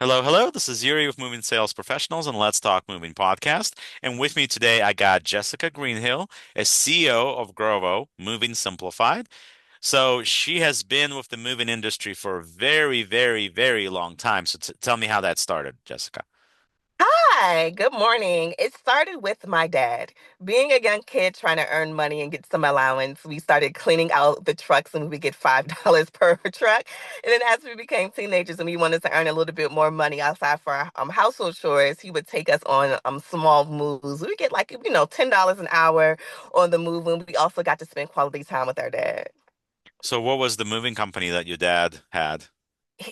Hello, hello. This is Yuri with Moving Sales Professionals and Let's Talk Moving podcast. And with me today, I got Jessica Greenhill, as CEO of GRVO, Moving Simplified. So she has been with the moving industry for a very, very, very long time. So tell me how that started, Jessica. Hi, good morning. It started with my dad. Being a young kid trying to earn money and get some allowance, we started cleaning out the trucks and we would get $5 per truck. And then as we became teenagers and we wanted to earn a little bit more money outside for our household chores, he would take us on small moves. We would get $10 an hour on the move, and we also got to spend quality time with our dad. So what was the moving company that your dad had?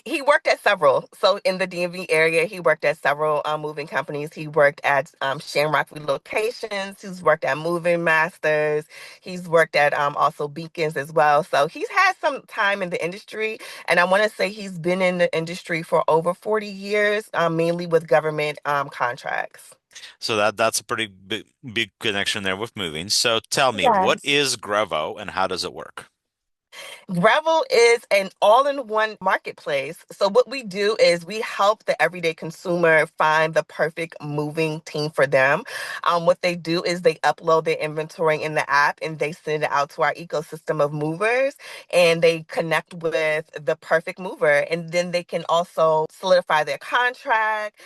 He worked at several. So in the DMV area, he worked at several moving companies. He worked at Shamrock Relocations. He's worked at Moving Masters. He's worked at also Beacons as well. So he's had some time in the industry, and I want to say he's been in the industry for over 40 years, mainly with government contracts. So that's a pretty big connection there with moving. So tell me, what Yes. is GRVO and how does it work? Revel is an all-in-one marketplace. So what we do is we help the everyday consumer find the perfect moving team for them. What they do is they upload their inventory in the app and they send it out to our ecosystem of movers, and they connect with the perfect mover. And then they can also solidify their contract,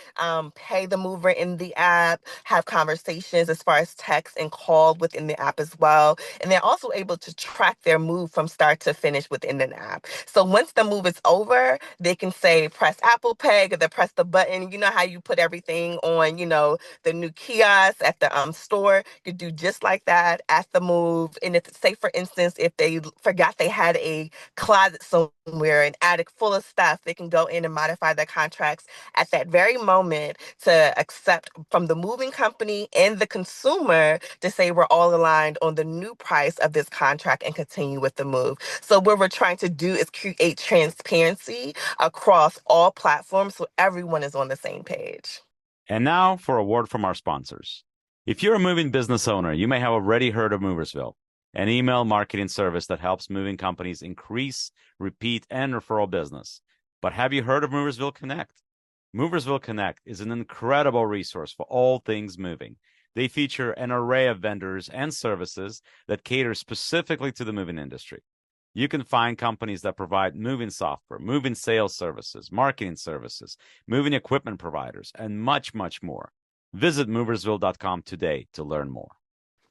pay the mover in the app, have conversations as far as text and call within the app as well. And they're also able to track their move from start to finish within an app. So once the move is over, they can say press Apple Pay, or they press the button. You know how you put everything on, the new kiosk at the store. You do just like that at the move. And if, say for instance, if they forgot they had a closet somewhere, an attic full of stuff, they can go in and modify their contracts at that very moment to accept from the moving company and the consumer to say we're all aligned on the new price of this contract and continue with the move. So what we're trying to do is create transparency across all platforms so everyone is on the same page. And now for a word from our sponsors. If you're a moving business owner, you may have already heard of Moversville, an email marketing service that helps moving companies increase, repeat, and referral business. But have you heard of Moversville Connect? Moversville Connect is an incredible resource for all things moving. They feature an array of vendors and services that cater specifically to the moving industry. You can find companies that provide moving software, moving sales services, marketing services, moving equipment providers, and much, much more. Visit moversville.com today to learn more.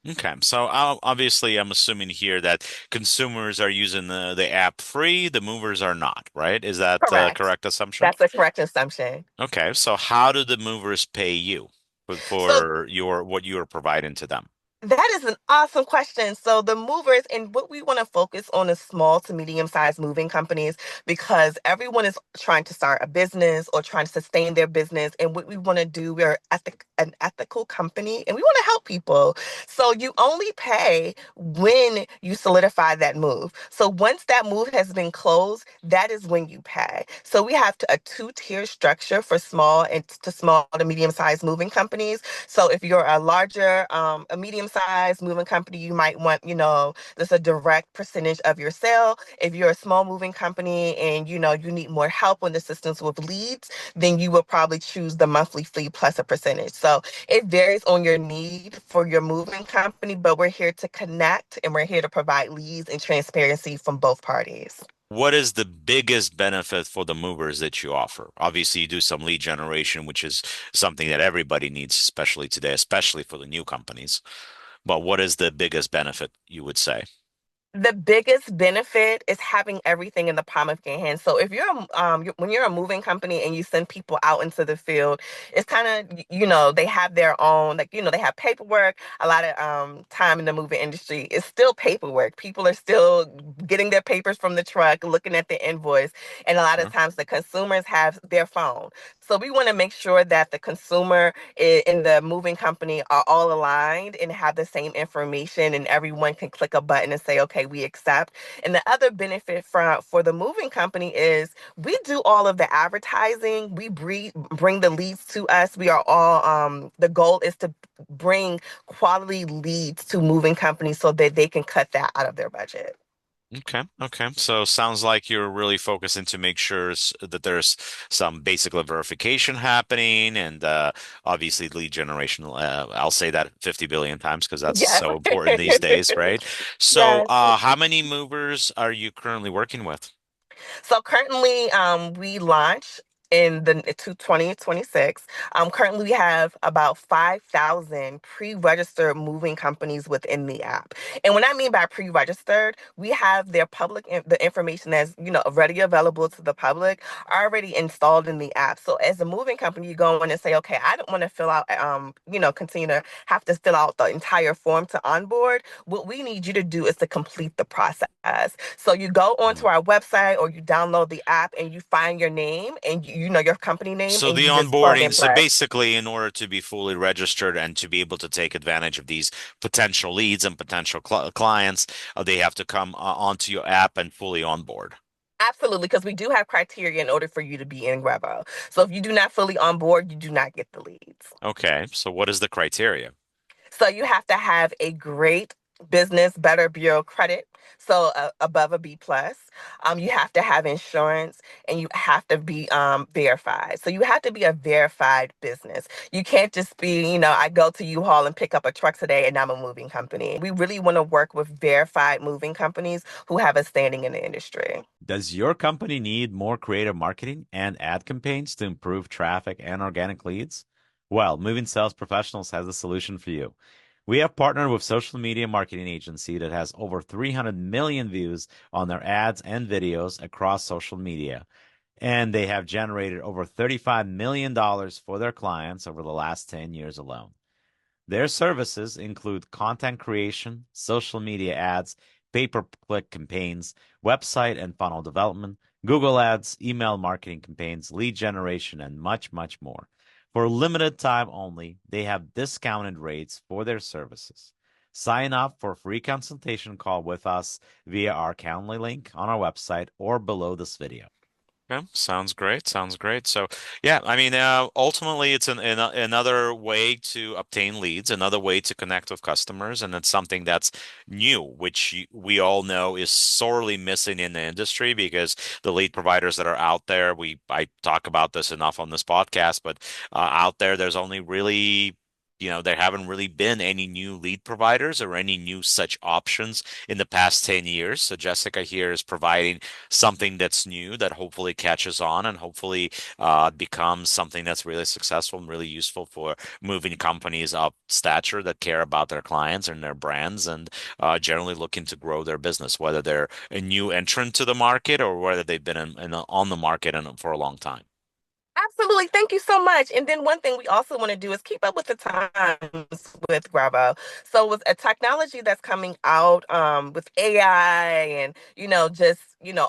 Okay, so obviously, I'm assuming here that consumers are using the app free, the movers are not, right? Is that a Correct. correct assumption? That's a correct assumption. Okay, so how do the movers pay you So for your what you are providing to them? that is an awesome question. So the movers, and what we want to focus on is small to medium-sized moving companies, because everyone is trying to start a business or trying to sustain their business. And what we want to do, we're an ethical company and we want to help people. So you only pay when you solidify that move. So once that move has been closed, that is when you pay. So we have a two-tier structure for small to medium-sized moving companies. So if you're a medium-sized moving company, you might want, there's a direct percentage of your sale. If you're a small moving company and, you need more help on the systems with leads, then you will probably choose the monthly fee plus a percentage. So it varies on your need for your moving company, but we're here to connect and we're here to provide leads and transparency from both parties. What is the biggest benefit for the movers that you offer? Obviously, you do some lead generation, which is something that everybody needs, especially today, especially for the new companies. But what is the biggest benefit you would say? The biggest benefit is having everything in the palm of your hand. So if when you're a moving company and you send people out into the field, it's kind of, they have their own, like, they have paperwork. A lot of time in the moving industry is still paperwork. People are still getting their papers from the truck, looking at the invoice, and a lot of Sure. times the consumers have their phone. So we want to make sure that the consumer in the moving company are all aligned and have the same information, and everyone can click a button and say, okay, we accept. And the other benefit for the moving company is we do all of the advertising. We bring the leads to us. We are all, the goal is to bring quality leads to moving companies so that they can cut that out of their budget. Okay. Okay. So sounds like you're really focusing to make sure that there's some basic verification happening and obviously lead generation. I'll say that 50 billion times because that's Yes. so important these days, right? So Yes. how many movers are you currently working with? So currently, we launch in the 2026. Currently, we have about 5,000 pre-registered moving companies within the app. And when I mean by pre-registered, we have their the information that's, already available to the public, already installed in the app. So as a moving company, you go in and say, okay, I don't want to fill out, continue to have to fill out the entire form to onboard. What we need you to do is to complete the process. So you go onto Mhm. our website or you download the app and you find your name and you know your company name So and the you just plug onboarding, and so play. basically, in order to be fully registered and to be able to take advantage of these potential leads and potential clients, they have to come onto your app and fully onboard. Absolutely, because we do have criteria in order for you to be in Revo. So if you do not fully onboard, you do not get the leads. Okay, so what is the criteria? So you have to have a great business better bureau credit, so above a B plus. You have to have insurance, and you have to be verified. So you have to be a verified business. You can't just be, I go to U-Haul and pick up a truck today, and I'm a moving company. We really want to work with verified moving companies who have a standing in the industry. Does your company need more creative marketing and ad campaigns to improve traffic and organic leads? Well, Moving Sales Professionals has a solution for you. We have partnered with social media marketing agency that has over 300 million views on their ads and videos across social media, and they have generated over $35 million for their clients over the last 10 years alone. Their services include content creation, social media ads, pay-per-click campaigns, website and funnel development, Google Ads, email marketing campaigns, lead generation, and much, much more. For limited time only, they have discounted rates for their services. Sign up for a free consultation call with us via our Calendly link on our website or below this video. Yeah, sounds great. Sounds great. So, yeah, I mean, ultimately, it's another way to obtain leads, another way to connect with customers, and it's something that's new, which we all know is sorely missing in the industry because the lead providers that are out there, I talk about this enough on this podcast, but out there, there's only really there haven't really been any new lead providers or any new such options in the past 10 years. So Jessica here is providing something that's new that hopefully catches on and hopefully becomes something that's really successful and really useful for moving companies up stature that care about their clients and their brands and generally looking to grow their business, whether they're a new entrant to the market or whether they've been on the market for a long time. Absolutely. Thank you so much. And then one thing we also want to do is keep up with the times with Gravo. So with a technology that's coming out with AI and, just,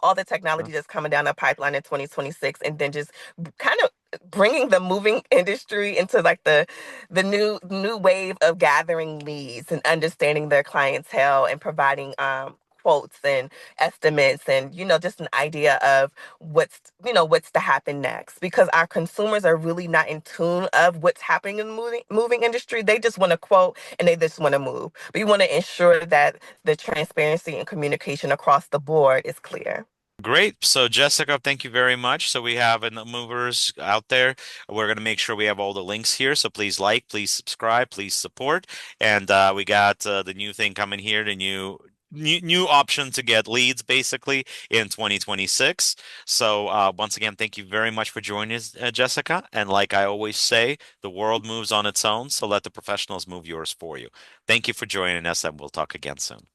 all the Yeah. technology that's coming down the pipeline in 2026 and then just kind of bringing the moving industry into like the new wave of gathering leads and understanding their clientele and providing quotes and estimates and just an idea of what's to happen next because our consumers are really not in tune of what's happening in the moving industry. They just want to quote and they just want to move. We want to ensure that the transparency and communication across the board is clear. Great. So, Jessica, thank you very much. So, we have movers out there. We're going to make sure we have all the links here. So, please like, please subscribe, please support. And we got the new thing coming here, the new option to get leads basically in 2026. So, once again, thank you very much for joining us, Jessica. And like I always say, the world moves on its own. So, let the professionals move yours for you. Thank you for joining us, and we'll talk again soon.